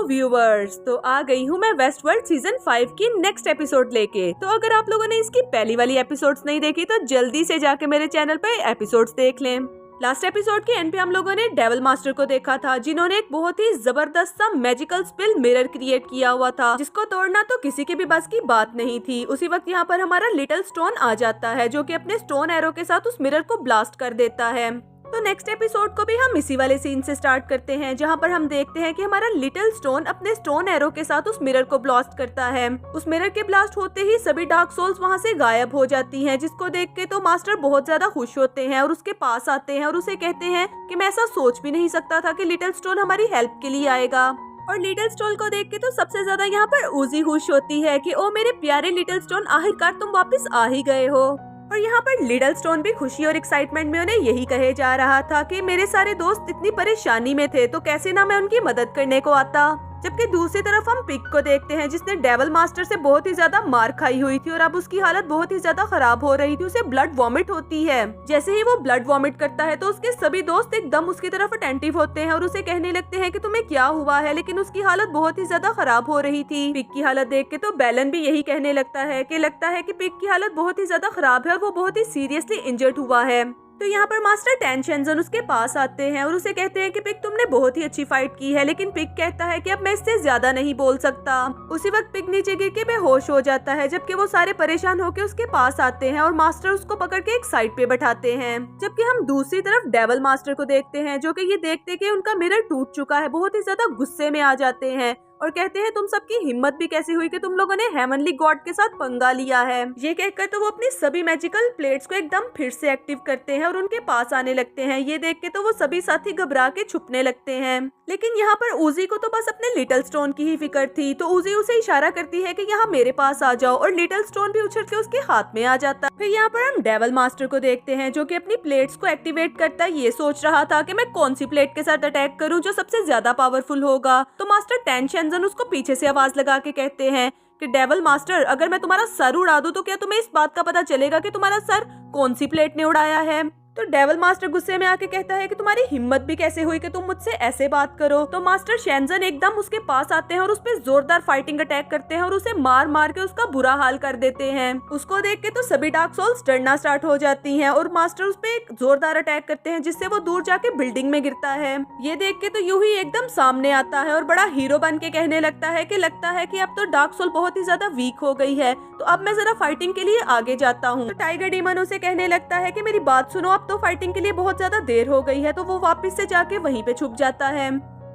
Viewers, तो आ गई हूँ मैं वेस्ट वर्ल्ड सीजन 5 की नेक्स्ट एपिसोड लेके। तो अगर आप लोगों ने इसकी पहली वाली एपिसोड्स नहीं देखी तो जल्दी से जाके मेरे चैनल पे एपिसोड्स देख लें। लास्ट एपिसोड के एंड पे हम लोगों ने डेविल मास्टर को देखा था, जिन्होंने एक बहुत ही जबरदस्त सा मैजिकल स्पिल मिरर क्रिएट किया हुआ था, जिसको तोड़ना तो किसी के भी बस की बात नहीं थी। उसी वक्त यहाँ पर हमारा लिटिल स्टोन आ जाता है, जो कि अपने स्टोन एरो के साथ उस मिरर को ब्लास्ट कर देता है। तो नेक्स्ट एपिसोड को भी हम इसी वाले सीन से स्टार्ट करते हैं, जहाँ पर हम देखते हैं कि हमारा लिटिल स्टोन अपने स्टोन एरो के साथ उस मिरर को ब्लास्ट करता है। उस मिरर के ब्लास्ट होते ही सभी डार्क सोल्स वहाँ से गायब हो जाती हैं, जिसको देख के तो मास्टर बहुत ज्यादा खुश होते हैं और उसके पास आते हैं और उसे कहते हैं कि मैं ऐसा सोच भी नहीं सकता था कि लिटिल स्टोन हमारी हेल्प के लिए आएगा। और लिटिल स्टोन को देख के तो सबसे ज्यादा यहाँ पर उजी खुश होती है कि ओ मेरे प्यारे लिटिल स्टोन, आखिरकार तुम वापस आ ही गए हो। और यहाँ पर लिटिल स्टोन भी खुशी और एक्साइटमेंट में उन्हें यही कहे जा रहा था कि मेरे सारे दोस्त इतनी परेशानी में थे तो कैसे ना मैं उनकी मदद करने को आता। जबकि दूसरी तरफ हम पिग को देखते हैं, जिसने डेविल मास्टर से बहुत ही ज्यादा मार खाई हुई थी और अब उसकी हालत बहुत ही ज्यादा खराब हो रही थी। उसे ब्लड वॉमिट होती है। जैसे ही वो ब्लड वॉमिट करता है तो उसके सभी दोस्त एकदम उसकी तरफ अटेंटिव होते हैं और उसे कहने लगते हैं कि तुम्हें क्या हुआ है, लेकिन उसकी हालत बहुत ही ज्यादा खराब हो रही थी। पिग की हालत देख के तो बेलन भी यही कहने लगता है कि पिग की हालत बहुत ही ज्यादा खराब है और वो बहुत ही सीरियसली इंजर्ड हुआ है। तो यहाँ पर मास्टर टेन शेंजन उसके पास आते हैं और उसे कहते हैं कि पिग तुमने बहुत ही अच्छी फाइट की है, लेकिन पिग कहता है कि अब मैं इससे ज्यादा नहीं बोल सकता। उसी वक्त पिग नीचे गिर के बेहोश हो जाता है, जबकि वो सारे परेशान होकर उसके पास आते हैं और मास्टर उसको पकड़ के एक साइड पे बैठाते हैं। जबकि हम दूसरी तरफ डेविल मास्टर को देखते हैं, जो कि ये देखते कि उनका मिरर टूट चुका है, बहुत ही ज्यादा गुस्से में आ जाते हैं और कहते हैं तुम सबकी हिम्मत भी कैसी हुई कि तुम लोगों ने हेवनली गॉड के साथ पंगा लिया है। ये कहकर तो वो अपनी सभी मैजिकल प्लेट्स को एकदम फिर से एक्टिव करते हैं और उनके पास आने लगते हैं। ये देख के तो वो सभी साथी घबरा के छुपने लगते हैं। लेकिन यहाँ पर उजी को तो बस अपने लिटिल स्टोन की ही फिक्र थी, तो उजी उसे इशारा करती है कि यहाँ मेरे पास आ जाओ और लिटिल स्टोन भी उछल के उसके हाथ में आ जाता है। फिर यहाँ पर हम डेविल मास्टर को देखते हैं, जो कि अपनी प्लेट्स को एक्टिवेट करता है। ये सोच रहा था कि मैं कौन सी प्लेट के साथ अटैक करूँ जो सबसे ज्यादा पावरफुल होगा। तो मास्टर टेंशन उसको पीछे से आवाज लगा के कहते हैं कि डेविल मास्टर, अगर मैं तुम्हारा सर उड़ा दूं तो क्या तुम्हें इस बात का पता चलेगा कि तुम्हारा सर कौन सी प्लेट ने उड़ाया है। तो डेविल मास्टर गुस्से में आके कहता है कि तुम्हारी हिम्मत भी कैसे हुई कि तुम मुझसे ऐसे बात करो। तो मास्टर शेंजन एकदम उसके पास आते हैं और उस पे जोरदार फाइटिंग अटैक करते हैं और उसे मार मार के उसका बुरा हाल कर देते हैं। उसको देख के तो सभी डार्क सोल्स डरना स्टार्ट हो जाती हैं और मास्टर उस पे एक जोरदार अटैक करते हैं, जिससे वो दूर जाके बिल्डिंग में गिरता है। ये देख के तो यूं ही एकदम सामने आता है और बड़ा हीरो बन के कहने लगता है कि अब तो डार्क सोल बहुत ही ज्यादा वीक हो गई है, तो अब मैं जरा फाइटिंग के लिए आगे जाता हूँ। तो टाइगर डीमन उसे कहने लगता है कि मेरी बात सुनो, तो फाइटिंग के लिए बहुत ज्यादा देर हो गई है। तो वो वापस से जाके वहीं पे छुप जाता है।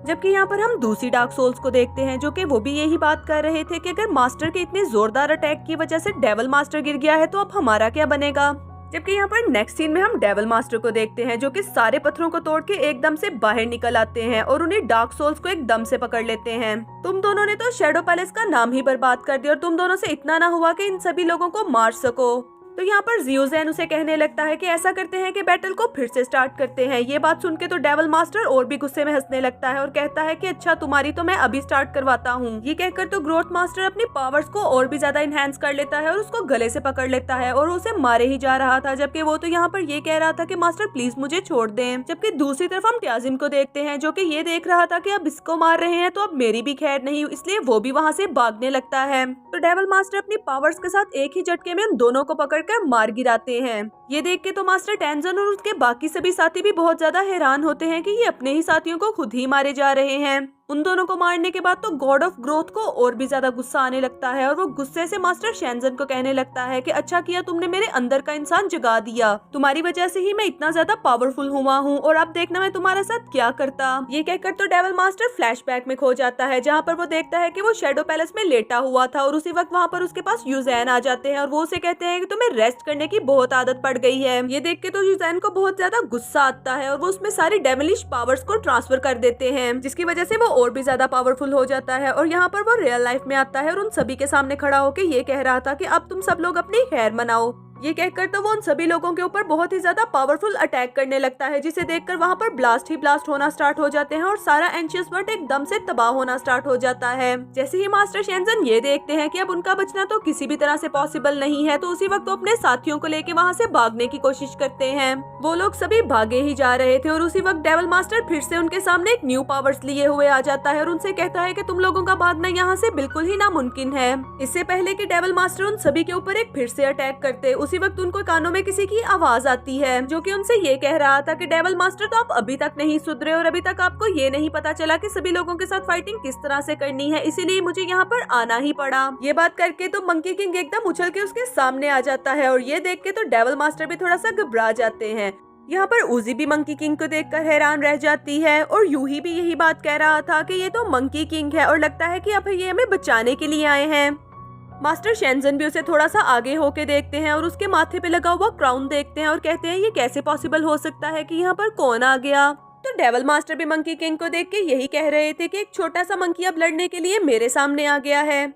जबकि यहाँ पर हम दूसरी डार्क सोल्स को देखते हैं, जो कि वो भी यही बात कर रहे थे कि अगर मास्टर के इतने जोरदार अटैक की वजह से डेविल मास्टर गिर गया है तो अब हमारा क्या बनेगा। जबकि यहाँ पर नेक्स्ट सीन में हम डेविल मास्टर को देखते हैं, जो कि सारे पत्थरों को तोड़ के एकदम से बाहर निकल आते हैं और उन्हें डार्क सोल्स को एकदम से पकड़ लेते हैं। तुम दोनों ने तो शैडो पैलेस का नाम ही बर्बाद कर दिया और तुम दोनों से इतना ना हुआ कि इन सभी लोगों को मार सको। तो यहाँ पर जियोजैन उसे कहने लगता है कि ऐसा करते हैं कि बैटल को फिर से स्टार्ट करते हैं। ये बात सुन के तो डेविल मास्टर और भी गुस्से में हंसने लगता है और कहता है कि अच्छा, तुम्हारी तो मैं अभी स्टार्ट करवाता हूँ। ये कहकर तो ग्रोथ मास्टर अपनी पावर्स को और भी ज्यादा इनहेंस कर लेता है और उसको गले से पकड़ लेता है और उसे मारे ही जा रहा था। जबकि वो तो यहाँ पर ये कह रहा था कि मास्टर प्लीज मुझे छोड़ दें। जबकि दूसरी तरफ हम ट्याजिम को देखते हैं, जो कि ये देख रहा था कि अब इसको मार रहे हैं तो अब मेरी भी खैर नहीं, इसलिए वो भी वहाँ से भागने लगता है। तो डेविल मास्टर अपनी पावर्स के साथ एक ही झटके में उन दोनों को पकड़कर मार गिराते हैं। ये देख के तो मास्टर टेंजन और उसके बाकी सभी साथी भी बहुत ज्यादा हैरान होते हैं कि ये अपने ही साथियों को खुद ही मारे जा रहे हैं। उन दोनों को मारने के बाद तो गॉड ऑफ ग्रोथ को और भी ज्यादा गुस्सा आने लगता है और वो गुस्से से मास्टर शेंजन को कहने लगता है कि अच्छा किया तुमने मेरे अंदर का इंसान जगा दिया, तुम्हारी वजह से ही मैं इतना ज्यादा पावरफुल हुआ हूँ और अब देखना मैं तुम्हारे साथ क्या करता। ये कहकर तो डेविल मास्टर फ्लैशबैक में खो जाता है, जहाँ पर वो देखता है कि वो शैडो पैलेस में लेटा हुआ था और उसी वक्त वहाँ पर उसके पास यूजैन आ जाते हैं और वो उसे कहते हैं कि तुम्हें रेस्ट करने की बहुत आदत पड़ गई है। ये देख के तो यूजैन को बहुत ज्यादा गुस्सा आता है और वो उसमें सारी डेविलिश पावर्स को ट्रांसफर कर देते हैं, जिसकी वजह से वो और भी ज्यादा पावरफुल हो जाता है। और यहाँ पर वो रियल लाइफ में आता है और उन सभी के सामने खड़ा होकर ये कह रहा था कि अब तुम सब लोग अपनी खैर मनाओ। ये कहकर तो वो उन सभी लोगों के ऊपर बहुत ही ज्यादा पावरफुल अटैक करने लगता है, जिसे देखकर वहाँ पर ब्लास्ट ही ब्लास्ट होना स्टार्ट हो जाते हैं और सारा एंशियस वर्ल्ड एकदम से तबाह होना स्टार्ट हो जाता है। जैसे ही मास्टर शेंजन ये देखते हैं कि अब उनका बचना तो किसी भी तरह से पॉसिबल नहीं है, तो उसी वक्त वो अपने साथियों को लेके वहाँ से भागने की कोशिश करते हैं। वो लोग सभी भागे ही जा रहे थे और उसी वक्त डेविल मास्टर फिर से उनके सामने एक न्यू पावर्स लिए हुए आ जाता है और उनसे कहता है कि तुम लोगों का भागना यहाँ से बिल्कुल ही नामुमकिन है। इससे पहले कि डेविल मास्टर उन सभी के ऊपर एक फिर से अटैक करते, उसी वक्त उनको कानों में किसी की आवाज आती है जो कि उनसे ये कह रहा था कि डेविल मास्टर तो आप अभी तक नहीं सुधरे और अभी तक आपको ये नहीं पता चला कि सभी लोगों के साथ फाइटिंग किस तरह से करनी है, इसीलिए मुझे यहाँ पर आना ही पड़ा। ये बात करके तो मंकी किंग एकदम उछल के उसके सामने आ जाता है और ये देख के तो डेविल मास्टर भी थोड़ा सा घबरा जाते हैं। यहाँ पर उजी भी मंकी किंग को देखकर हैरान रह जाती है और यूही भी यही बात कह रहा था कि ये तो मंकी किंग है और लगता है कि अब ये हमें बचाने के लिए आए हैं। मास्टर शेंजन भी उसे थोड़ा सा आगे होके देखते हैं और उसके माथे पे लगा हुआ क्राउन देखते हैं और कहते हैं ये कैसे पॉसिबल हो सकता है कि यहाँ पर कौन आ गया। तो डेविल मास्टर भी मंकी किंग को देख के यही कह रहे थे कि एक छोटा सा मंकी अब लड़ने के लिए मेरे सामने आ गया है।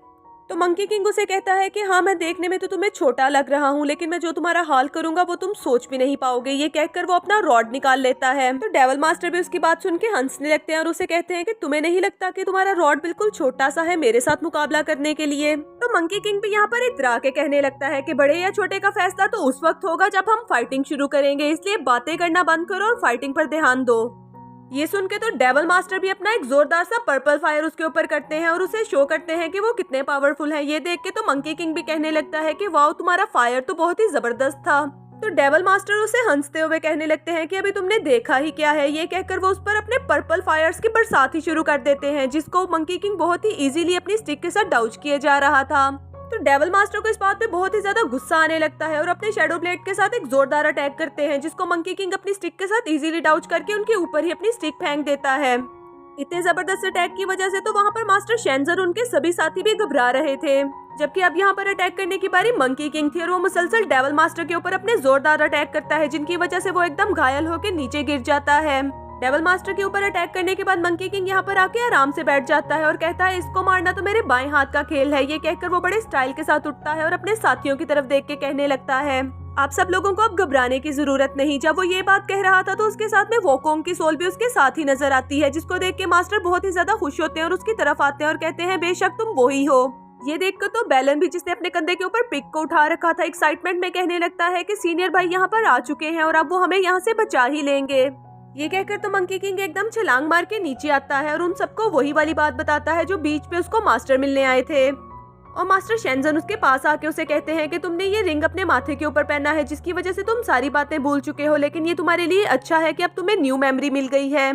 तो मंकी किंग उसे कहता है कि हाँ, मैं देखने में तो तुम्हें छोटा लग रहा हूँ, लेकिन मैं जो तुम्हारा हाल करूंगा वो तुम सोच भी नहीं पाओगे। ये कहकर वो अपना रॉड निकाल लेता है। तो डेविल मास्टर भी उसकी बात सुन के हंसने लगते हैं और उसे कहते हैं कि तुम्हें नहीं लगता कि तुम्हारा रॉड बिल्कुल छोटा सा है मेरे साथ मुकाबला करने के लिए। तो मंकी किंग भी यहाँ पर इतरा के कहने लगता है कि बड़े या छोटे का फैसला तो उस वक्त होगा जब हम फाइटिंग शुरू करेंगे, इसलिए बातें करना बंद करो और फाइटिंग पर ध्यान दो। ये सुन के तो डेविल मास्टर भी अपना एक जोरदार सा पर्पल फायर उसके ऊपर करते हैं और उसे शो करते हैं कि वो कितने पावरफुल हैं। ये देख के तो मंकी किंग भी कहने लगता है कि वाओ, तुम्हारा फायर तो बहुत ही जबरदस्त था। तो डेविल मास्टर उसे हंसते हुए कहने लगते हैं कि अभी तुमने देखा ही क्या है। ये कहकर वो उस पर अपने पर्पल फायर्स की बरसात ही शुरू कर देते हैं, जिसको मंकी किंग बहुत ही इजीली अपनी स्टिक के साथ डाउच किए जा रहा था। तो डेविल मास्टर को इस बात पे बहुत ही ज्यादा गुस्सा आने लगता है और अपने शैडो ब्लेड के साथ एक जोरदार अटैक करते हैं, जिसको मंकी किंग अपनी स्टिक के साथ इजीली डाउच करके उनके ऊपर ही अपनी स्टिक फेंक देता है। इतने जबरदस्त अटैक की वजह से तो वहाँ पर मास्टर शेंजन उनके सभी साथी भी घबरा रहे थे, जबकि अब यहाँ पर अटैक करने की बारी मंकी किंग थी और वो मुसलसल डेविल मास्टर के ऊपर अपने जोरदार अटैक करता है, जिनकी वजह से वो एकदम घायल होकर नीचे गिर जाता है। डेविल मास्टर के ऊपर अटैक करने के बाद मंकी किंग यहाँ पर आके आराम से बैठ जाता है और कहता है इसको मारना तो मेरे बाएं हाथ का खेल है। ये कहकर वो बड़े स्टाइल के साथ उठता है और अपने साथियों की तरफ देख के कहने लगता है आप सब लोगों को अब घबराने की जरूरत नहीं। जब वो ये बात कह रहा था तो उसके साथ में वोकोंग की सोल भी उसके साथ ही नजर आती है, जिसको देख के मास्टर बहुत ही ज्यादा खुश होते हैं और उसकी तरफ आते हैं और कहते हैं बेशक तुम वो ही हो। ये देखकर तो बेलन भी, जिसने अपने कंधे के ऊपर पिक को उठा रखा था, एक्साइटमेंट में कहने लगता है कि सीनियर भाई यहाँ पर आ चुके हैं और अब वो हमें यहाँ से बचा ही लेंगे। ये कहकर तो मंकी किंग एकदम छलांग मार के नीचे आता है और उन सबको वही वाली बात बताता है जो बीच पे उसको मास्टर मिलने आए थे। और मास्टर शेंजन उसके पास आके उसे कहते हैं कि तुमने ये रिंग अपने माथे के ऊपर पहना है, जिसकी वजह से तुम सारी बातें भूल चुके हो, लेकिन ये तुम्हारे लिए अच्छा है कि अब तुम्हें न्यू मेमोरी मिल गई है।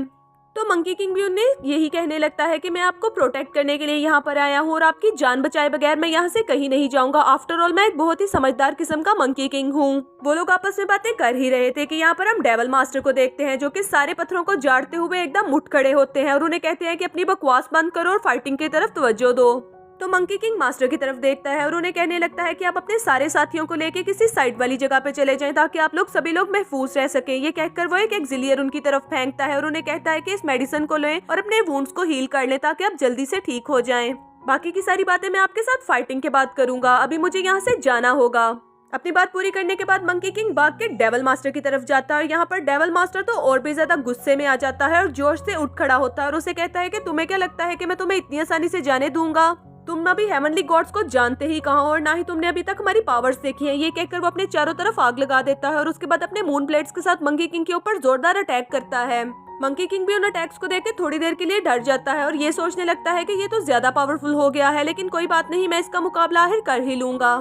तो मंकी किंग भी उन्हें यही कहने लगता है कि मैं आपको प्रोटेक्ट करने के लिए यहाँ पर आया हूँ और आपकी जान बचाए बगैर मैं यहाँ से कहीं नहीं जाऊंगा। आफ्टर ऑल मैं एक बहुत ही समझदार किस्म का मंकी किंग हूँ। वो लोग आपस में बातें कर ही रहे थे कि यहाँ पर हम डेविल मास्टर को देखते हैं, जो कि सारे पत्थरों को जाड़ते हुए एकदम उठ खड़े होते हैं और उन्हें कहते हैं कि अपनी बकवास बंद करो और फाइटिंग की तरफ तवज्जो दो। तो मंकी किंग मास्टर की तरफ देखता है और उन्हें कहने लगता है कि आप अपने सारे साथियों को लेके किसी साइड वाली जगह पे चले जाएं ताकि आप लोग सभी लोग महफूज रह सके। ये कहकर वो एक एक्सिलियर उनकी तरफ फेंकता है और उन्हें कहता है कि इस मेडिसिन को लें और अपने वुंड्स को हील कर लें ताकि आप जल्दी से ठीक हो जाएं। बाकी की सारी बातें मैं आपके साथ फाइटिंग के बाद करूंगा, अभी मुझे यहाँ से जाना होगा। अपनी बात पूरी करने के बाद मंकी किंग भाग के डेविल मास्टर की तरफ जाता है और यहाँ पर डेविल मास्टर तो और भी ज्यादा गुस्से में आ जाता है और जोश से उठ खड़ा होता है और उसे कहता है कि तुम्हें क्या लगता है कि मैं तुम्हें इतनी आसानी से जाने दूंगा? तुम अभी हेवनली गॉड्स को जानते ही कहाँ और ना ही तुमने अभी तक हमारी पावर्स देखी हैं। ये कहकर वो अपने चारों तरफ आग लगा देता है और उसके बाद अपने मून ब्लेड्स के साथ मंकी किंग के ऊपर जोरदार अटैक करता है। मंकी किंग भी उन अटैक्स को देख के थोड़ी देर के लिए डर जाता है और ये सोचने लगता है कि ये तो ज्यादा पावरफुल हो गया है, लेकिन कोई बात नहीं, मैं इसका मुकाबला आखिर कर ही लूंगा।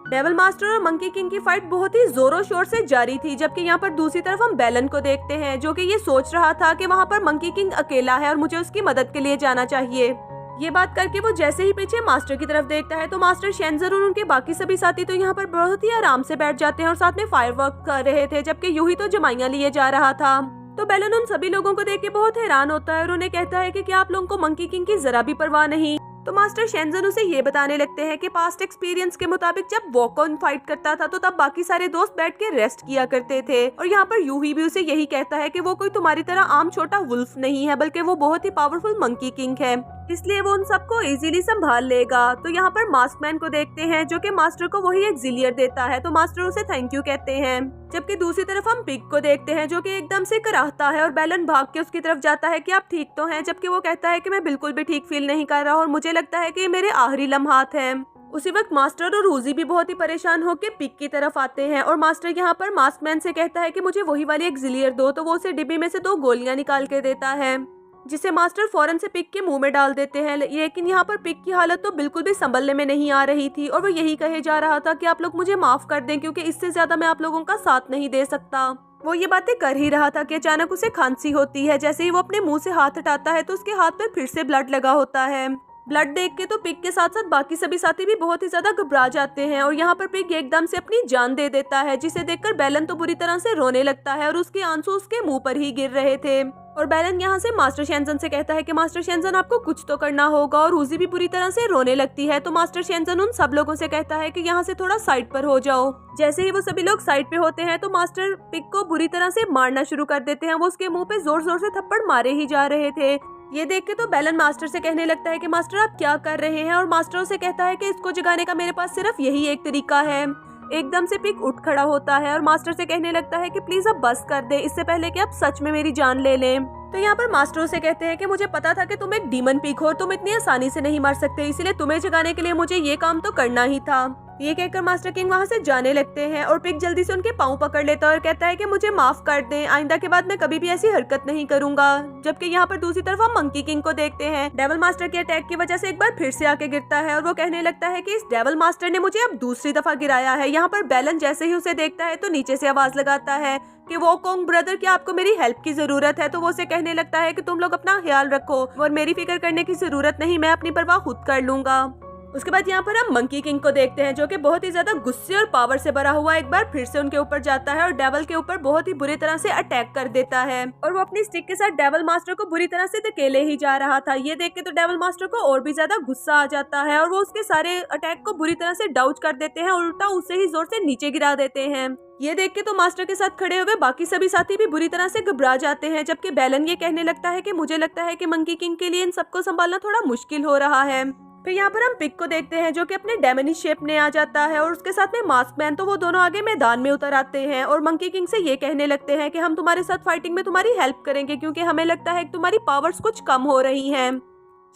डेविल मास्टर और मंकी किंग की फाइट बहुत ही जोरों शोर से जारी थी, जबकि यहाँ पर दूसरी तरफ हम बेलन को देखते हैं, जो कि ये सोच रहा था कि वहाँ पर मंकी किंग अकेला है और मुझे उसकी मदद के लिए जाना चाहिए। ये बात करके वो जैसे ही पीछे मास्टर की तरफ देखता है तो मास्टर शेंजन और उनके बाकी सभी साथी तो यहाँ पर बहुत ही आराम से बैठ जाते हैं और साथ में फायरवर्क कर रहे थे, जबकि यूही तो जमाइयाँ लिए जा रहा था। तो बेलन उन सभी लोगों को देख के बहुत हैरान होता है और उन्हें कहता है कि क्या आप लोगों को मंकी किंग की जरा भी परवाह नहीं? तो मास्टर शेंजन उसे ये बताने लगते हैं कि पास्ट एक्सपीरियंस के मुताबिक जब वॉकऑन फाइट करता था तो तब बाकी सारे दोस्त बैठ के रेस्ट किया करते थे। और यहाँ पर यूही भी उसे यही कहता है कि वो कोई तुम्हारी तरह आम छोटा वुल्फ नहीं है, बल्कि वो बहुत ही पावरफुल मंकी किंग है, इसलिए वो उन सबको इजीली संभाल लेगा। तो यहाँ पर मास्कमैन को देखते हैं जो कि मास्टर को वही एक्सिलियर देता है, तो मास्टर उसे थैंक यू कहते हैं। जबकि दूसरी तरफ हम पिग को देखते हैं जो कि एकदम से कराहता है और बैलन भाग के उसकी तरफ जाता है कि आप ठीक तो हैं, जबकि वो कहता है कि मैं बिल्कुल भी ठीक फील नहीं कर रहा और मुझे लगता है कि ये मेरे आखिरी लम्हात हैं। उसी वक्त मास्टर और रूजी भी बहुत ही परेशान होकर पिग की तरफ आते हैं और मास्टर यहाँ पर मास्कमैन से कहता है कि मुझे वही वाली एक्सिलियर दो, तो वो उसे डिब्बी में से 2 गोलियां निकाल के देता है, जिसे मास्टर फौरन से पिग के मुंह में डाल देते हैं। लेकिन यहाँ पर पिग की हालत तो बिल्कुल भी संभलने में नहीं आ रही थी और वो यही कहे जा रहा था कि आप लोग मुझे माफ कर दें क्योंकि इससे ज्यादा मैं आप लोगों का साथ नहीं दे सकता। वो ये बातें कर ही रहा था कि अचानक उसे खांसी होती है। जैसे ही वो अपने मुंह से हाथ हटाता है तो उसके हाथ पर फिर से ब्लड लगा होता है। ब्लड देख के तो पिग के साथ साथ बाकी सभी साथी भी बहुत ही ज्यादा घबरा जाते हैं और यहाँ पर पिग एकदम से अपनी जान दे देता है, जिसे देखकर बैलन तो बुरी तरह से रोने लगता है और उसके आंसू उसके मुंह पर ही गिर रहे थे। और बैलन यहाँ से मास्टर शेंजन से कहता है कि मास्टर शेंजन आपको कुछ तो करना होगा, और रूजी भी बुरी तरह से रोने लगती है। तो मास्टर शेंजन उन सब लोगों से कहता है कि यहाँ से थोड़ा साइड पर हो जाओ। जैसे ही वो सभी लोग साइड पे होते हैं तो मास्टर पिग को बुरी तरह से मारना शुरू कर देते हैं। वो उसके मुंह पे जोर जोर से थप्पड़ मारे ही जा रहे थे। ये देख के तो बैलन मास्टर से कहने लगता है कि मास्टर आप क्या कर रहे हैं, और मास्टर उसे कहता है कि इसको जगाने का मेरे पास सिर्फ यही एक तरीका है। एकदम से पिग उठ खड़ा होता है और मास्टर से कहने लगता है कि प्लीज अब बस कर दे, इससे पहले कि आप सच में मेरी जान ले लें। तो यहाँ पर मास्टर उसे कहते हैं कि मुझे पता था कि तुम एक डीमन पिग हो, तुम इतनी आसानी से नहीं मर सकते, इसीलिए तुम्हें जगाने के लिए मुझे ये काम तो करना ही था। ये कहकर मास्टर किंग वहाँ से जाने लगते हैं और पिग जल्दी से उनके पाँव पकड़ लेता है और कहता है कि मुझे माफ कर दें, आइंदा के बाद मैं कभी भी ऐसी हरकत नहीं करूंगा। जबकि यहाँ पर दूसरी तरफ हम मंकी किंग को देखते हैं। डेविल मास्टर के अटैक की वजह से एक बार फिर से आके गिरता है और वो कहने लगता है कि इस डेविल मास्टर ने मुझे अब दूसरी दफा गिराया है। यहाँ पर बैलन जैसे ही उसे देखता है तो नीचे से आवाज लगाता है कि वो कोंग ब्रदर, क्या आपको मेरी हेल्प की जरूरत है? तो वो उसे कहने लगता है कि तुम लोग अपना ख्याल रखो और मेरी फिक्र करने की जरूरत नहीं, मैं अपनी परवाह खुद कर लूंगा। उसके बाद यहाँ पर हम मंकी किंग को देखते हैं जो कि बहुत ही ज्यादा गुस्से और पावर से भरा हुआ एक बार फिर से उनके ऊपर जाता है और डेविल के ऊपर बहुत ही बुरी तरह से अटैक कर देता है। और वो अपनी स्टिक के साथ डेविल मास्टर को बुरी तरह से धकेले ही जा रहा था। ये देख के तो डेविल मास्टर को और भी ज्यादा गुस्सा आ जाता है और वो उसके सारे अटैक को बुरी तरह से डाउच कर देते हैं और उल्टा उसे ही जोर से नीचे गिरा देते हैं। ये देख के तो मास्टर के साथ खड़े हुए बाकी सभी साथी भी बुरी तरह से घबरा जाते हैं। जबकि बैलन ये कहने लगता है कि मुझे लगता है कि मंकी किंग के लिए इन सबको संभालना थोड़ा मुश्किल हो रहा है। फिर यहाँ पर हम पिग को देखते हैं जो कि अपने डेमनिश शेप में आ जाता है और उसके साथ में मास्कमैन, तो वो दोनों आगे मैदान में उतर आते हैं और मंकी किंग से ये कहने लगते हैं कि हम तुम्हारे साथ फाइटिंग में तुम्हारी हेल्प करेंगे क्योंकि हमें लगता है कि तुम्हारी पावर्स कुछ कम हो रही हैं।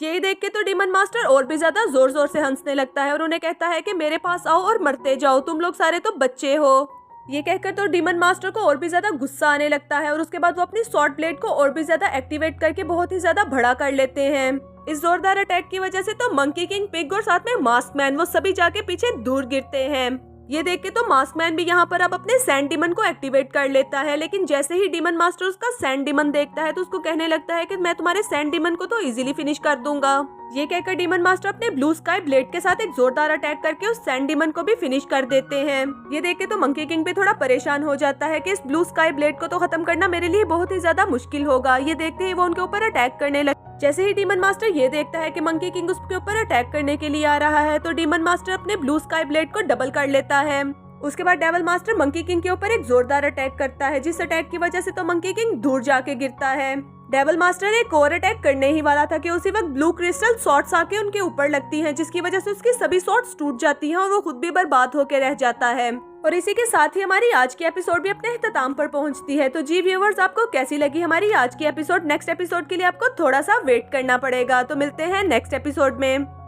यही देख के तो डीमन मास्टर और भी ज्यादा जोर जोर से हंसने लगता है और उन्हें कहता है कि मेरे पास आओ और मरते जाओ, तुम लोग सारे तो बच्चे हो। ये कहकर तो डीमन मास्टर को और भी ज्यादा गुस्सा आने लगता है और उसके बाद वो अपनी स्वॉर्ड ब्लेड को और भी ज्यादा एक्टिवेट करके बहुत ही ज्यादा बड़ा कर लेते हैं। इस जोरदार अटैक की वजह से तो मंकी किंग, पिग और साथ में मास्कमैन वो सभी जाके पीछे दूर गिरते हैं। ये देख के तो मास्कमैन भी यहाँ पर अब अपने सैंड डीमन को एक्टिवेट कर लेता है, लेकिन जैसे ही डीमन मास्टर उसका सैंड डीमन देखता है तो उसको कहने लगता है कि मैं तुम्हारे सैंड डीमन को तो इजीली फिनिश कर दूंगा। ये कहकर डीमन मास्टर अपने ब्लू स्काई ब्लेड के साथ एक जोरदार अटैक करके उस सैंड डीमन को भी फिनिश कर देते हैं। ये देख के तो मंकी किंग भी थोड़ा परेशान हो जाता है कि इस ब्लू स्काई ब्लेड को तो खत्म करना मेरे लिए बहुत ही ज्यादा मुश्किल होगा। ये देखते ही वो उनके ऊपर अटैक करने लगे। जैसे ही डीमन मास्टर ये देखता है कि मंकी किंग उसके ऊपर अटैक करने के लिए आ रहा है तो डीमन मास्टर अपने ब्लू स्काई ब्लेड को डबल कर लेता है। उसके बाद डेविल मास्टर मंकी किंग के ऊपर एक जोरदार अटैक करता है, जिस अटैक की वजह से तो मंकी किंग दूर जाके गिरता है। डेविल मास्टर एक और अटैक करने ही वाला था कि उसी वक्त ब्लू क्रिस्टल शॉट्स आके उनके ऊपर लगती हैं, जिसकी वजह से उसकी सभी शॉट्स टूट जाती हैं और वो खुद भी बर्बाद होकर रह जाता है। और इसी के साथ ही हमारी आज की एपिसोड भी अपने इख्तिताम पर पहुंचती है। तो जी व्यूअर्स, आपको कैसी लगी हमारी आज की एपिसोड? नेक्स्ट एपिसोड के लिए आपको थोड़ा सा वेट करना पड़ेगा। तो मिलते हैं नेक्स्ट एपिसोड में।